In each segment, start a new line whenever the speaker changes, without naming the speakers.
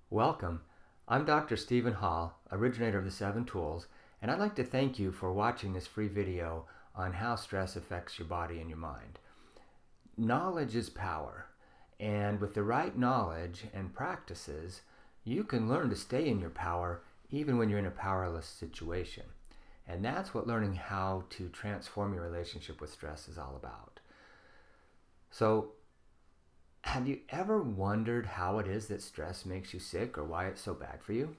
Welcome. I'm Dr. Stephen Hall, originator of the 7 Tools, and I'd like to thank you for watching this free video on how stress affects your body and your mind. Knowledge is power, and with the right knowledge and practices, you can learn to stay in your power even when you're in a powerless situation. And that's what learning how to transform your relationship with stress is all about. So, have you ever wondered how it is that stress makes you sick or why it's so bad for you?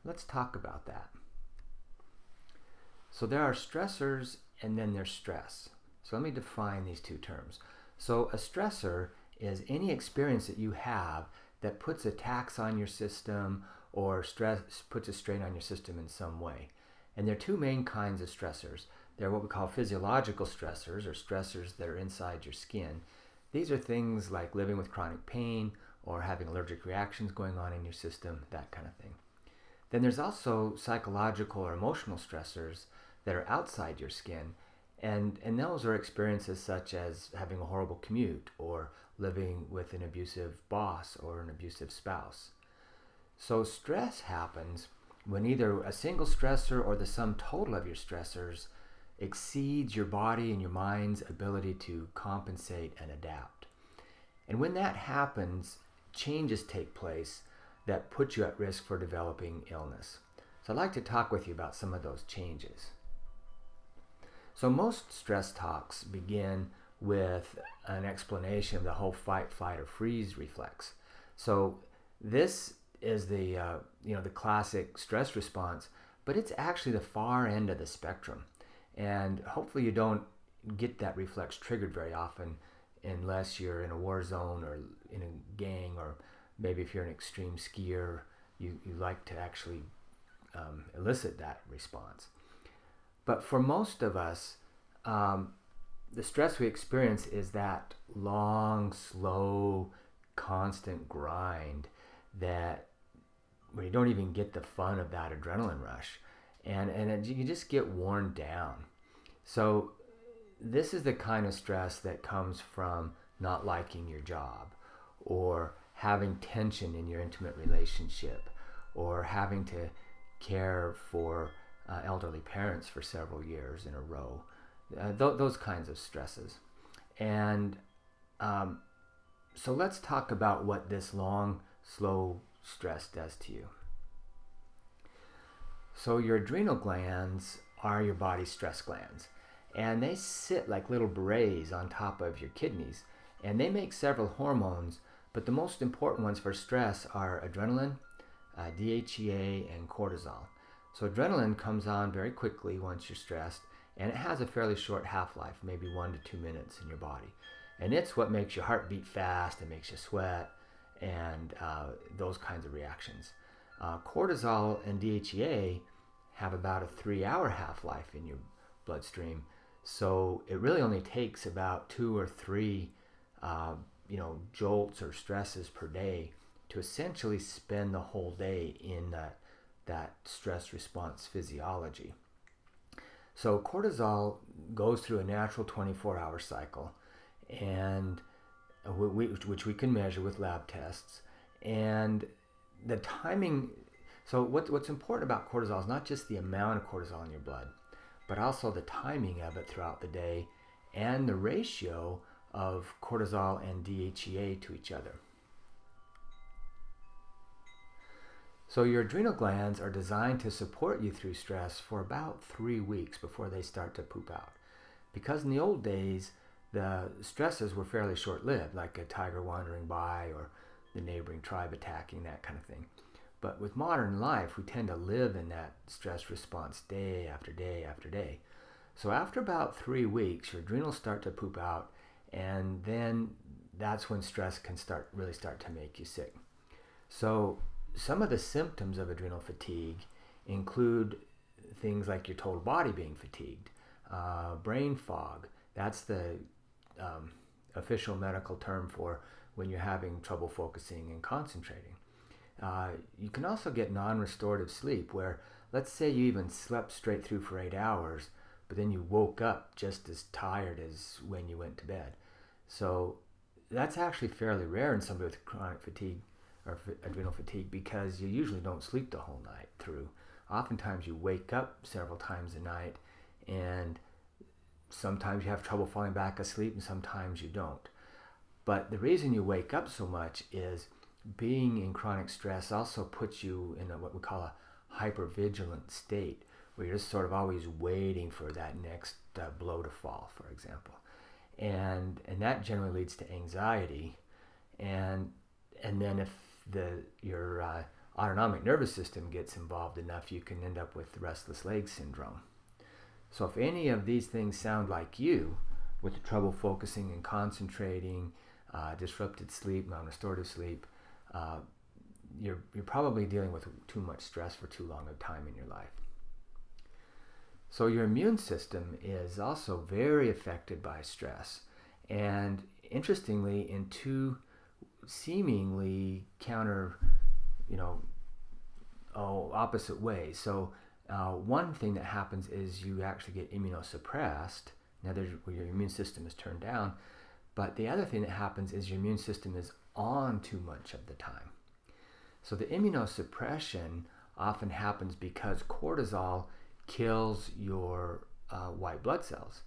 Let's talk about that. So there are stressors and then there's stress. So let me define these two terms. So a stressor is any experience that you have that puts a tax on your system or puts a strain on your system in some way. And there are two main kinds of stressors. They're what we call physiological stressors, or stressors that are inside your skin. These are things like living with chronic pain or having allergic reactions going on in your system, that kind of thing. Then there's also psychological or emotional stressors that are outside your skin, and those are experiences such as having a horrible commute or living with an abusive boss or an abusive spouse. So stress happens when either a single stressor or the sum total of your stressors exceeds your body and your mind's ability to compensate and adapt. And when that happens, changes take place that put you at risk for developing illness. So I'd like to talk with you about some of those changes. So most stress talks begin with an explanation of the whole fight, flight, or freeze reflex. So this is the classic stress response, but it's actually the far end of the spectrum. And hopefully you don't get that reflex triggered very often unless you're in a war zone or in a gang, or maybe if you're an extreme skier, you like to actually elicit that response. But for most of us, the stress we experience is that long, slow, constant grind that where you don't even get the fun of that adrenaline rush. And you just get worn down. So this is the kind of stress that comes from not liking your job, or having tension in your intimate relationship, or having to care for elderly parents for several years in a row. Those kinds of stresses. And so let's talk about what this long, slow stress does to you. So your adrenal glands are your body's stress glands, and they sit like little berets on top of your kidneys, and they make several hormones, but the most important ones for stress are adrenaline, DHEA, and cortisol. So adrenaline comes on very quickly once you're stressed, and it has a fairly short half-life, maybe 1 to 2 minutes in your body. And it's what makes your heart beat fast and makes you sweat and those kinds of reactions. Cortisol and DHEA have about a 3-hour half-life in your bloodstream, so it really only takes about 2 or 3 jolts or stresses per day to essentially spend the whole day in that stress response physiology. So cortisol goes through a natural 24-hour cycle, and which we can measure with lab tests. And the timing, so what's important about cortisol is not just the amount of cortisol in your blood, but also the timing of it throughout the day and the ratio of cortisol and DHEA to each other. So your adrenal glands are designed to support you through stress for about 3 weeks before they start to poop out. Because in the old days, the stresses were fairly short-lived, like a tiger wandering by or the neighboring tribe attacking, that kind of thing. But with modern life, we tend to live in that stress response day after day after day. So after about 3 weeks, your adrenals start to poop out, and then that's when stress can really start to make you sick. So some of the symptoms of adrenal fatigue include things like your total body being fatigued, brain fog. That's the official medical term for when you're having trouble focusing and concentrating. You can also get non-restorative sleep, where let's say you even slept straight through for 8 hours, but then you woke up just as tired as when you went to bed. So that's actually fairly rare in somebody with chronic fatigue or adrenal fatigue because you usually don't sleep the whole night through. Oftentimes you wake up several times a night, and sometimes you have trouble falling back asleep and sometimes you don't. But the reason you wake up so much is being in chronic stress also puts you in what we call a hypervigilant state, where you're just sort of always waiting for that next blow to fall, for example. And that generally leads to anxiety. And then if your autonomic nervous system gets involved enough, you can end up with restless leg syndrome. So if any of these things sound like you, with trouble focusing and concentrating, disrupted sleep, non-restorative sleep, you're probably dealing with too much stress for too long a time in your life. So your immune system is also very affected by stress, and interestingly, in two seemingly opposite ways. So one thing that happens is you actually get immunosuppressed. Now your immune system is turned down, but the other thing that happens is your immune system is on too much of the time. So the immunosuppression often happens because cortisol kills your white blood cells.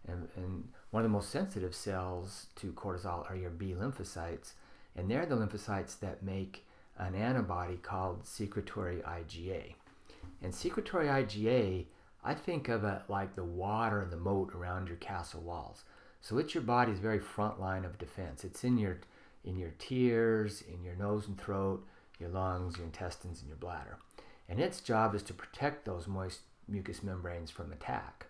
And one of the most sensitive cells to cortisol are your B lymphocytes, and they're the lymphocytes that make an antibody called secretory IgA. And secretory IgA, I think of it like the water in the moat around your castle walls. So it's your body's very front line of defense. It's in your tears, in your nose and throat, your lungs, your intestines, and your bladder. And its job is to protect those moist mucous membranes from attack.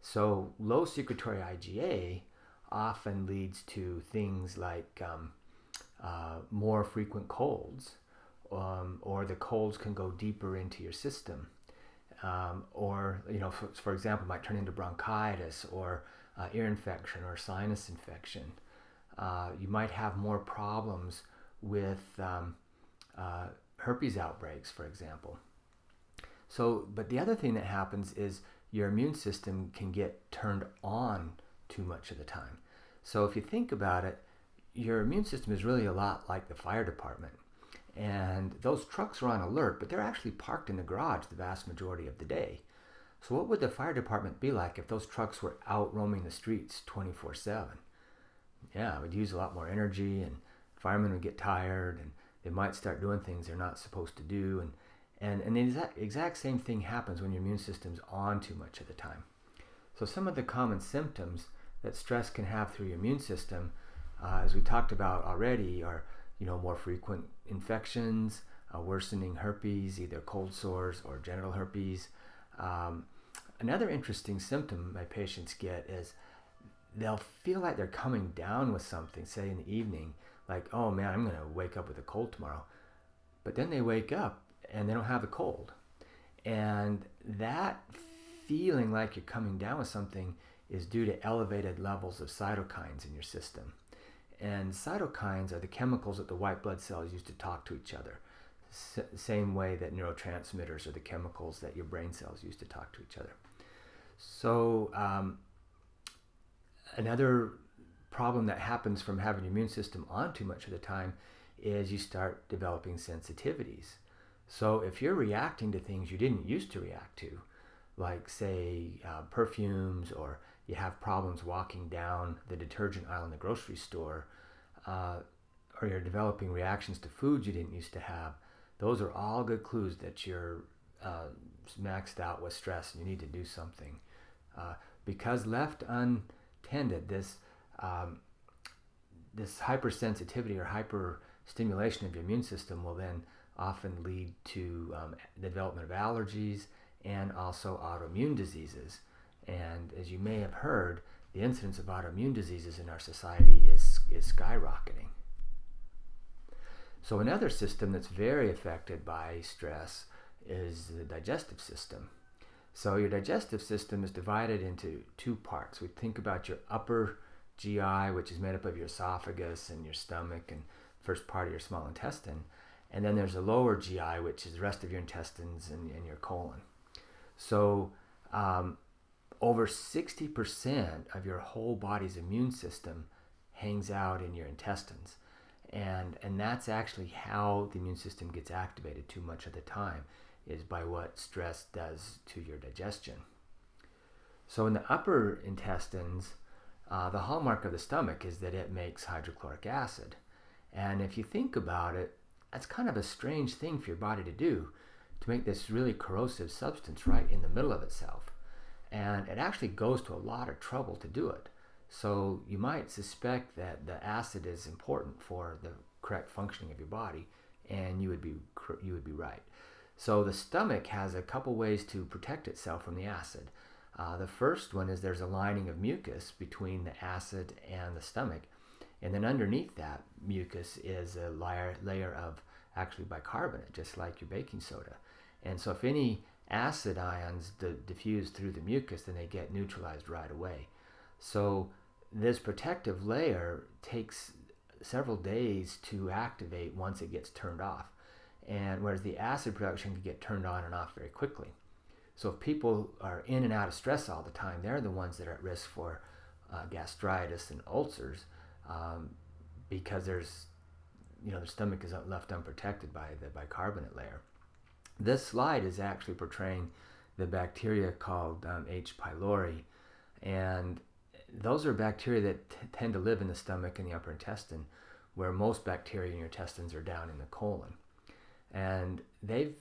So low secretory IgA often leads to things like more frequent colds, or the colds can go deeper into your system, or for example, might turn into bronchitis or ear infection or sinus infection. You might have more problems with herpes outbreaks, for example. So, but the other thing that happens is your immune system can get turned on too much of the time. So if you think about it, your immune system is really a lot like the fire department. And those trucks are on alert, but they're actually parked in the garage the vast majority of the day. So what would the fire department be like if those trucks were out roaming the streets 24/7? Yeah, it would use a lot more energy, and firemen would get tired, and they might start doing things they're not supposed to do. And the exact same thing happens when your immune system's on too much of the time. So some of the common symptoms that stress can have through your immune system, as we talked about already, are more frequent infections, worsening herpes, either cold sores or genital herpes. Another interesting symptom my patients get is they'll feel like they're coming down with something, say in the evening, like, oh man, I'm going to wake up with a cold tomorrow. But then they wake up and they don't have a cold. And that feeling like you're coming down with something is due to elevated levels of cytokines in your system. And cytokines are the chemicals that the white blood cells use to talk to each other. Same way that neurotransmitters are the chemicals that your brain cells use to talk to each other. So another problem that happens from having your immune system on too much of the time is you start developing sensitivities. So if you're reacting to things you didn't used to react to, like say perfumes, or you have problems walking down the detergent aisle in the grocery store, or you're developing reactions to foods you didn't used to have, those are all good clues that you're maxed out with stress and you need to do something. Because left untended, this hypersensitivity or hyperstimulation of your immune system will then often lead to the development of allergies and also autoimmune diseases. And as you may have heard, the incidence of autoimmune diseases in our society is skyrocketing. So another system that's very affected by stress is the digestive system. So your digestive system is divided into two parts. We think about your upper GI, which is made up of your esophagus and your stomach and first part of your small intestine. And then there's a lower GI, which is the rest of your intestines and your colon. So over 60% of your whole body's immune system hangs out in your intestines. And that's actually how the immune system gets activated too much of the time, is by what stress does to your digestion. So in the upper intestines, the hallmark of the stomach is that it makes hydrochloric acid. And if you think about it, that's kind of a strange thing for your body to do, to make this really corrosive substance right in the middle of itself. And it actually goes to a lot of trouble to do it. So you might suspect that the acid is important for the correct functioning of your body, and you would be right. So the stomach has a couple ways to protect itself from the acid. The first one is there's a lining of mucus between the acid and the stomach, and then underneath that mucus is a layer of actually bicarbonate, just like your baking soda. And so if any acid ions diffuse through the mucus, then they get neutralized right away. So this protective layer takes several days to activate once it gets turned off, and whereas the acid production can get turned on and off very quickly. So if people are in and out of stress all the time, they're the ones that are at risk for gastritis and ulcers, because their stomach is left unprotected by the bicarbonate layer. This slide is actually portraying the bacteria called H. pylori, and those are bacteria that tend to live in the stomach and the upper intestine, where most bacteria in your intestines are down in the colon. And they've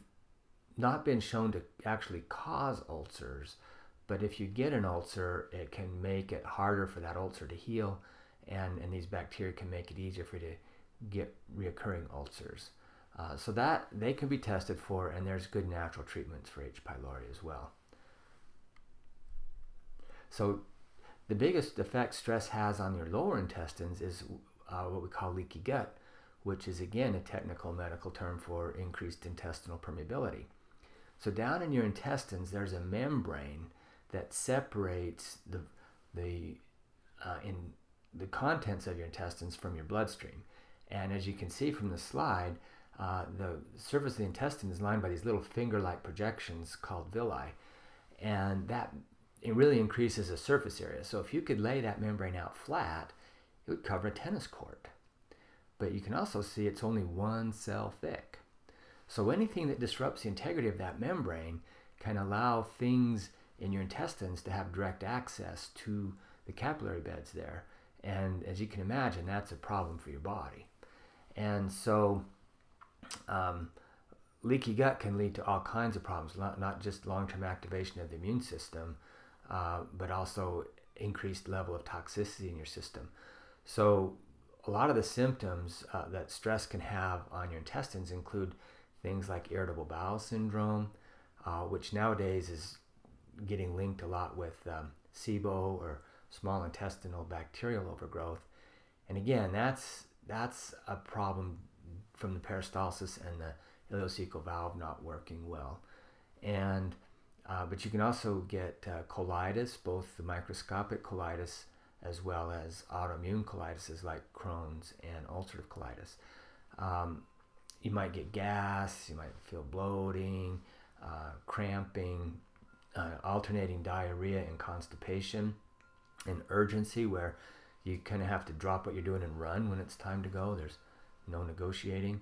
not been shown to actually cause ulcers, but if you get an ulcer, it can make it harder for that ulcer to heal, and these bacteria can make it easier for you to get reoccurring ulcers. So that they can be tested for, and there's good natural treatments for H. pylori as well. So the biggest effect stress has on your lower intestines is what we call leaky gut, which is again a technical medical term for increased intestinal permeability. So down in your intestines, there's a membrane that separates the contents of your intestines from your bloodstream. And as you can see from the slide, the surface of the intestine is lined by these little finger-like projections called villi, and it really increases the surface area. So if you could lay that membrane out flat, it would cover a tennis court. But you can also see it's only 1 cell thick. So anything that disrupts the integrity of that membrane can allow things in your intestines to have direct access to the capillary beds there. And as you can imagine, that's a problem for your body. And so leaky gut can lead to all kinds of problems, not just long-term activation of the immune system, but also increased level of toxicity in your system. So a lot of the symptoms that stress can have on your intestines include things like irritable bowel syndrome, which nowadays is getting linked a lot with SIBO, or small intestinal bacterial overgrowth. And again, that's a problem from the peristalsis and the ileocecal valve not working well. And but you can also get colitis, both the microscopic colitis as well as autoimmune colitis like Crohn's and ulcerative colitis. You might get gas, you might feel bloating, cramping, alternating diarrhea and constipation, and urgency where you kind of have to drop what you're doing and run when it's time to go. There's no negotiating.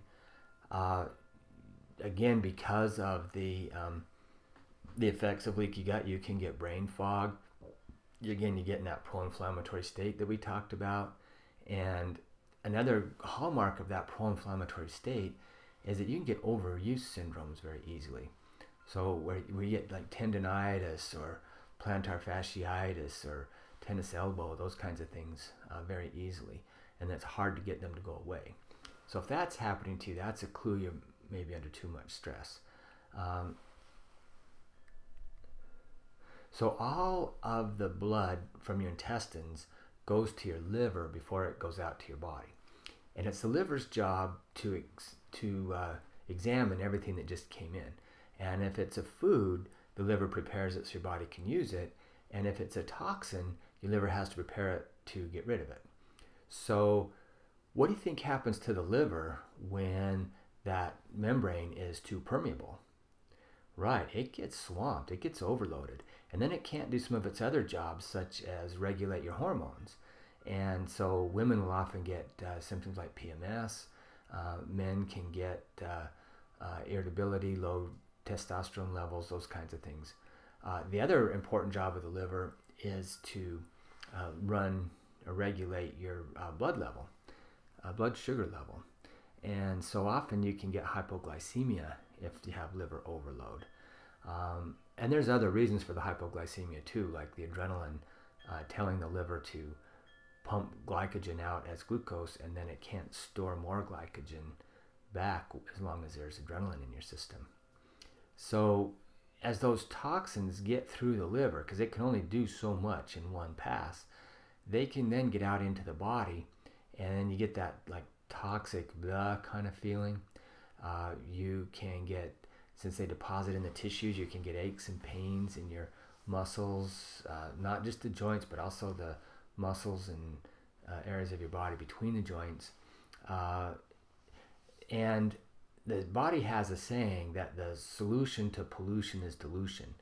Again, because of the effects of leaky gut, you can get brain fog. Again, you get in that pro-inflammatory state that we talked about. And another hallmark of that pro-inflammatory state is that you can get overuse syndromes very easily. So where you get like tendonitis or plantar fasciitis or tennis elbow, those kinds of things very easily. And it's hard to get them to go away. So if that's happening to you, that's a clue you're maybe under too much stress. So all of the blood from your intestines goes to your liver before it goes out to your body. And it's the liver's job to examine everything that just came in. And if it's a food, the liver prepares it so your body can use it. And if it's a toxin, your liver has to prepare it to get rid of it. So what do you think happens to the liver when that membrane is too permeable? Right, it gets swamped, it gets overloaded, and then it can't do some of its other jobs, such as regulate your hormones. And so women will often get symptoms like PMS. Men can get irritability, low testosterone levels, those kinds of things. The other important job of the liver is to run or regulate your blood sugar level. And so often you can get hypoglycemia if you have liver overload. And there's other reasons for the hypoglycemia too, like the adrenaline telling the liver to pump glycogen out as glucose, and then it can't store more glycogen back as long as there's adrenaline in your system. So as those toxins get through the liver, because it can only do so much in one pass, they can then get out into the body, and then you get that like toxic blah kind of feeling. You can get, since they deposit in the tissues, you can get aches and pains in your muscles, not just the joints, but also the muscles and areas of your body between the joints. And the body has a saying that the solution to pollution is dilution.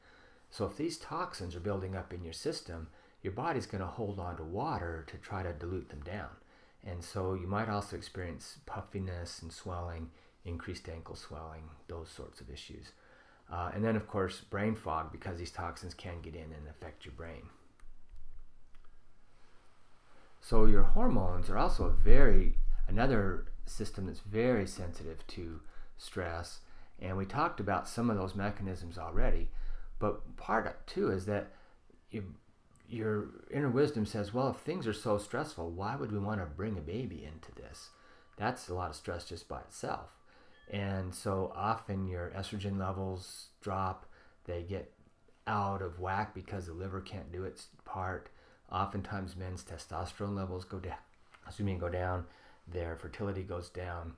So if these toxins are building up in your system, your body's going to hold on to water to try to dilute them down. And so you might also experience puffiness and swelling, increased ankle swelling, those sorts of issues. And then, of course, brain fog, because these toxins can get in and affect your brain. So your hormones are also another system that's very sensitive to stress. And we talked about some of those mechanisms already. But part too is that your inner wisdom says, well, if things are so stressful, why would we want to bring a baby into this? That's a lot of stress just by itself. And so often your estrogen levels drop, they get out of whack because the liver can't do its part. Oftentimes men's testosterone levels go down, their fertility goes down.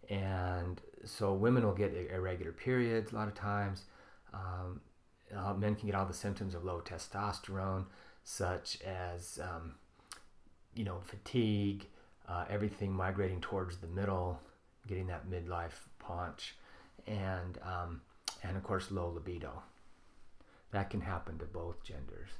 And so women will get irregular periods a lot of times. Men can get all the symptoms of low testosterone, such as fatigue, everything migrating towards the middle, getting that midlife paunch, and of course low libido. That can happen to both genders.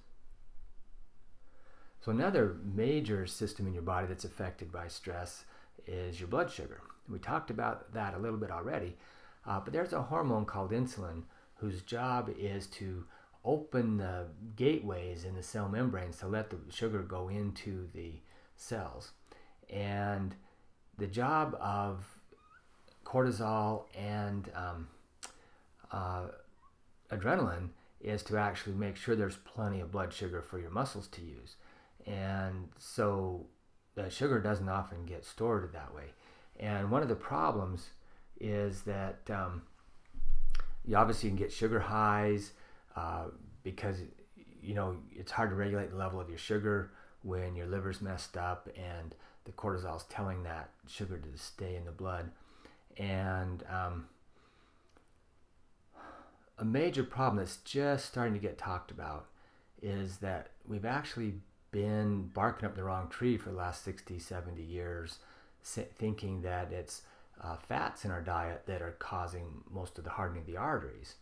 So another major system in your body that's affected by stress is your blood sugar. We talked about that a little bit already, but there's a hormone called insulin whose job is to open the gateways in the cell membranes to let the sugar go into the cells. And the job of cortisol and adrenaline is to actually make sure there's plenty of blood sugar for your muscles to use. And so the sugar doesn't often get stored that way. And one of the problems is that you obviously can get sugar highs because it's hard to regulate the level of your sugar when your liver's messed up and the cortisol's telling that sugar to stay in the blood. And a major problem that's just starting to get talked about is that we've actually been barking up the wrong tree for the last 60, 70 years, thinking that it's fats in our diet that are causing most of the hardening of the arteries.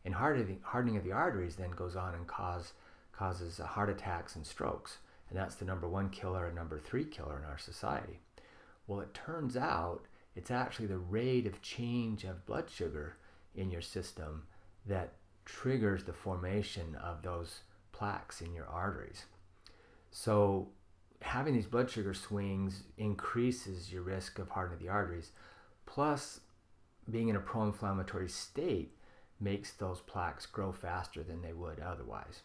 And hardening of the arteries then goes on and causes heart attacks and strokes. And that's the number 1 killer and number 3 killer in our society. Well, it turns out it's actually the rate of change of blood sugar in your system that triggers the formation of those plaques in your arteries. So having these blood sugar swings increases your risk of hardening the arteries. Plus, being in a pro-inflammatory state makes those plaques grow faster than they would otherwise.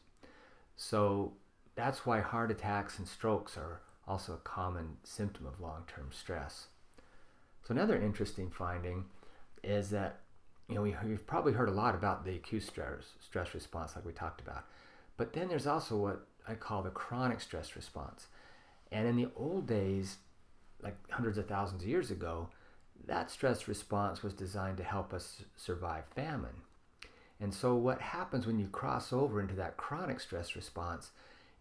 So that's why heart attacks and strokes are also a common symptom of long-term stress. So another interesting finding is that we've probably heard a lot about the acute stress response like we talked about. But then there's also what I call the chronic stress response. And in the old days, like hundreds of thousands of years ago, that stress response was designed to help us survive famine. And so what happens when you cross over into that chronic stress response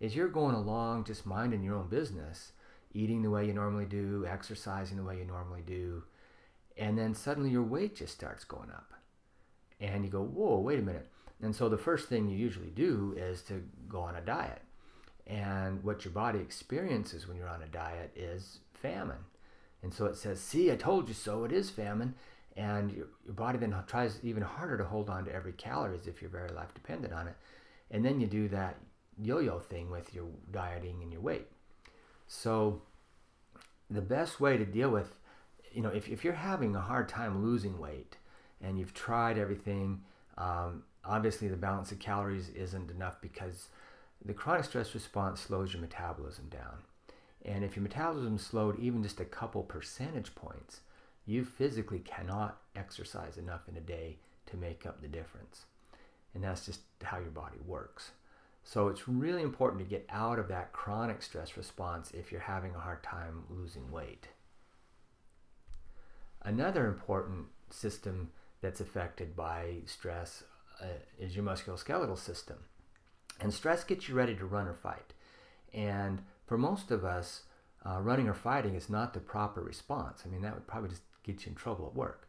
is you're going along just minding your own business, eating the way you normally do, exercising the way you normally do, and then suddenly your weight just starts going up. And you go, whoa, wait a minute. And so the first thing you usually do is to go on a diet. And what your body experiences when you're on a diet is famine. And so it says, see, I told you so, it is famine. And your body then tries even harder to hold on to every calorie as if you're very life dependent on it. And then you do that yo-yo thing with your dieting and your weight. So the best way to deal with, if you're having a hard time losing weight and you've tried everything, obviously the balance of calories isn't enough because the chronic stress response slows your metabolism down. And if your metabolism slowed even just a couple percentage points, you physically cannot exercise enough in a day to make up the difference. And that's just how your body works. So it's really important to get out of that chronic stress response if you're having a hard time losing weight. Another important system that's affected by stress is your musculoskeletal system. And stress gets you ready to run or fight. And for most of us, running or fighting is not the proper response. I mean, that would probably just get you in trouble at work.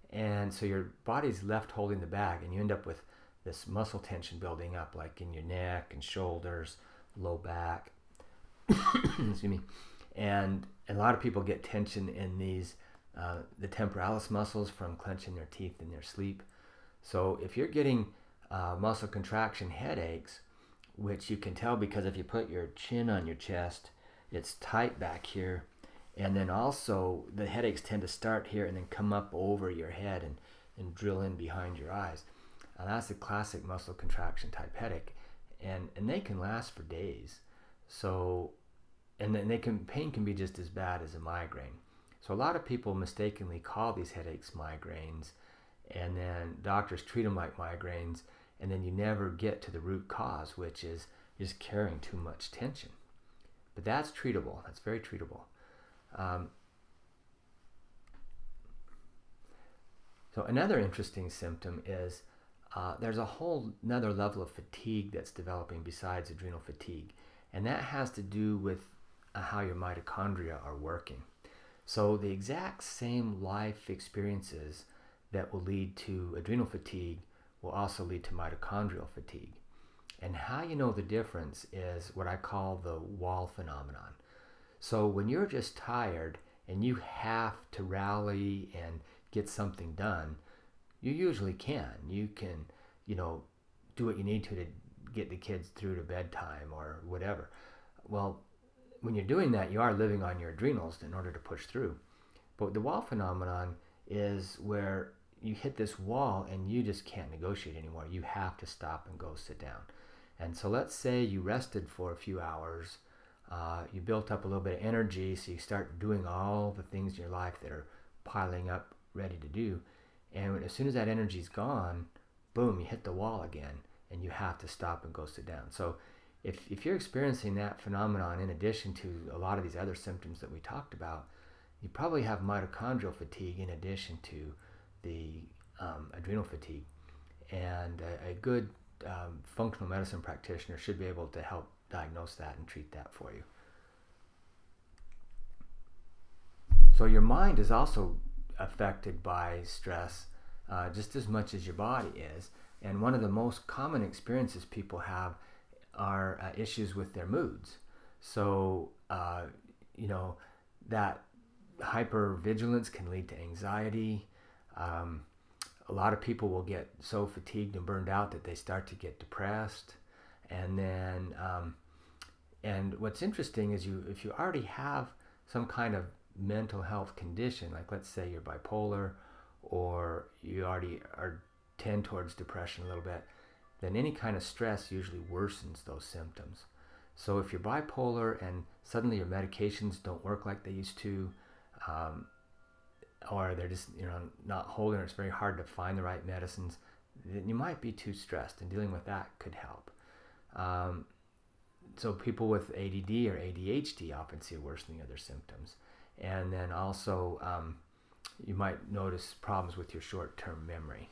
And so your body's left holding the bag, and you end up with this muscle tension building up, like in your neck and shoulders, low back. Excuse me. And a lot of people get tension in these, the temporalis muscles from clenching their teeth in their sleep. So if you're getting muscle contraction headaches, which you can tell because if you put your chin on your chest, it's tight back here. And then also the headaches tend to start here and then come up over your head and drill in behind your eyes. Now that's a classic muscle contraction type headache. And they can last for days. So, and then pain can be just as bad as a migraine. So a lot of people mistakenly call these headaches migraines, and then doctors treat them like migraines, and then you never get to the root cause, which is just carrying too much tension. But that's treatable. That's very treatable. So another interesting symptom is there's a whole another level of fatigue that's developing besides adrenal fatigue, and that has to do with how your mitochondria are working. So the exact same life experiences that will lead to adrenal fatigue will also lead to mitochondrial fatigue. And how you know the difference is what I call the wall phenomenon. So when you're just tired and you have to rally and get something done, you usually can. You can, do what you need to get the kids through to bedtime or whatever. Well, when you're doing that, you are living on your adrenals in order to push through. But the wall phenomenon is where you hit this wall and you just can't negotiate anymore. You have to stop and go sit down. And so let's say you rested for a few hours, you built up a little bit of energy, so you start doing all the things in your life that are piling up, ready to do. And as soon as that energy's gone, boom, you hit the wall again, and you have to stop and go sit down. So if you're experiencing that phenomenon in addition to a lot of these other symptoms that we talked about, you probably have mitochondrial fatigue in addition to the adrenal fatigue. And a good functional medicine practitioner should be able to help diagnose that and treat that for you. So your mind is also affected by stress just as much as your body is. And one of the most common experiences people have are issues with their moods. So, that hypervigilance can lead to anxiety. A lot of people will get so fatigued and burned out that they start to get depressed. And then, and what's interesting is if you already have some kind of mental health condition, like let's say you're bipolar or you already tend towards depression a little bit, then any kind of stress usually worsens those symptoms. So if you're bipolar and suddenly your medications don't work like they used to, or they're just not holding, or it's very hard to find the right medicines, then you might be too stressed, and dealing with that could help. So people with ADD or ADHD often see a worsening of their symptoms. And then also you might notice problems with your short-term memory.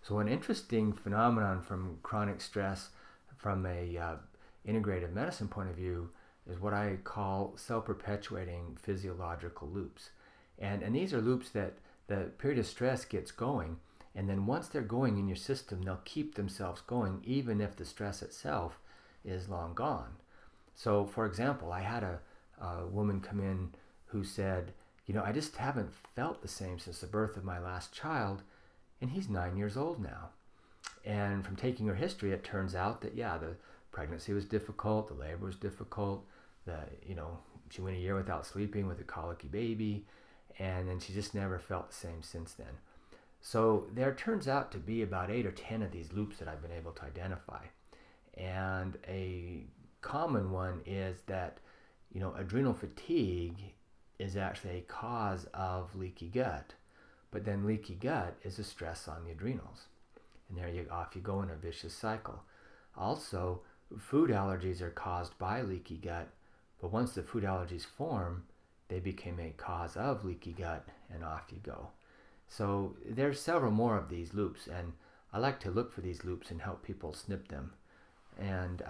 So an interesting phenomenon from chronic stress from a integrative medicine point of view is what I call self-perpetuating physiological loops. And these are loops that the period of stress gets going, And then once they're going in your system, they'll keep themselves going even if the stress itself is long gone. So for example, I had a woman come in who said, I just haven't felt the same since the birth of my last child, and he's 9 years old now. And from taking her history, it turns out that, the pregnancy was difficult, the labor was difficult, she went a year without sleeping with a colicky baby, and then she just never felt the same since then. So there turns out to be about 8 or 10 of these loops that I've been able to identify. And a common one is that, adrenal fatigue is actually a cause of leaky gut. But then leaky gut is a stress on the adrenals. And off you go in a vicious cycle. Also, food allergies are caused by leaky gut, but once the food allergies form, they become a cause of leaky gut, and off you go. So there's several more of these loops, and I like to look for these loops and help people snip them. And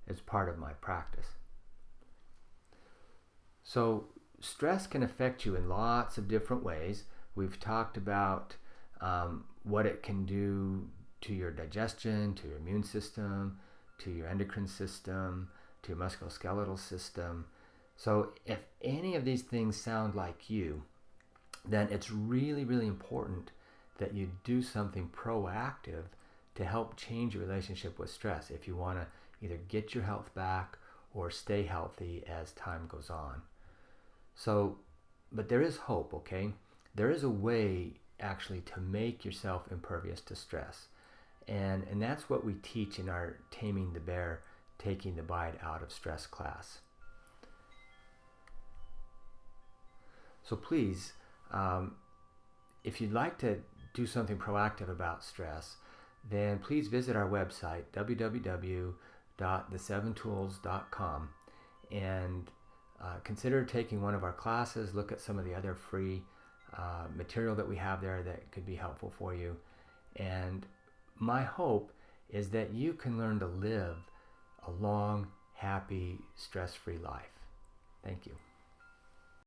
it's part of my practice. So stress can affect you in lots of different ways. We've talked about what it can do to your digestion, to your immune system, to your endocrine system, to your musculoskeletal system. So if any of these things sound like you, then it's really, really important that you do something proactive to help change your relationship with stress if you want to either get your health back or stay healthy as time goes on. So, but there is hope, okay? There is a way actually to make yourself impervious to stress. And that's what we teach in our Taming the Bear, Taking the Bite Out of Stress class. So please, if you'd like to do something proactive about stress, then please visit our website, www.the7tools.com, and consider taking one of our classes. Look at some of the other free material that we have there that could be helpful for you. And my hope is that you can learn to live a long, happy, stress-free life. Thank you.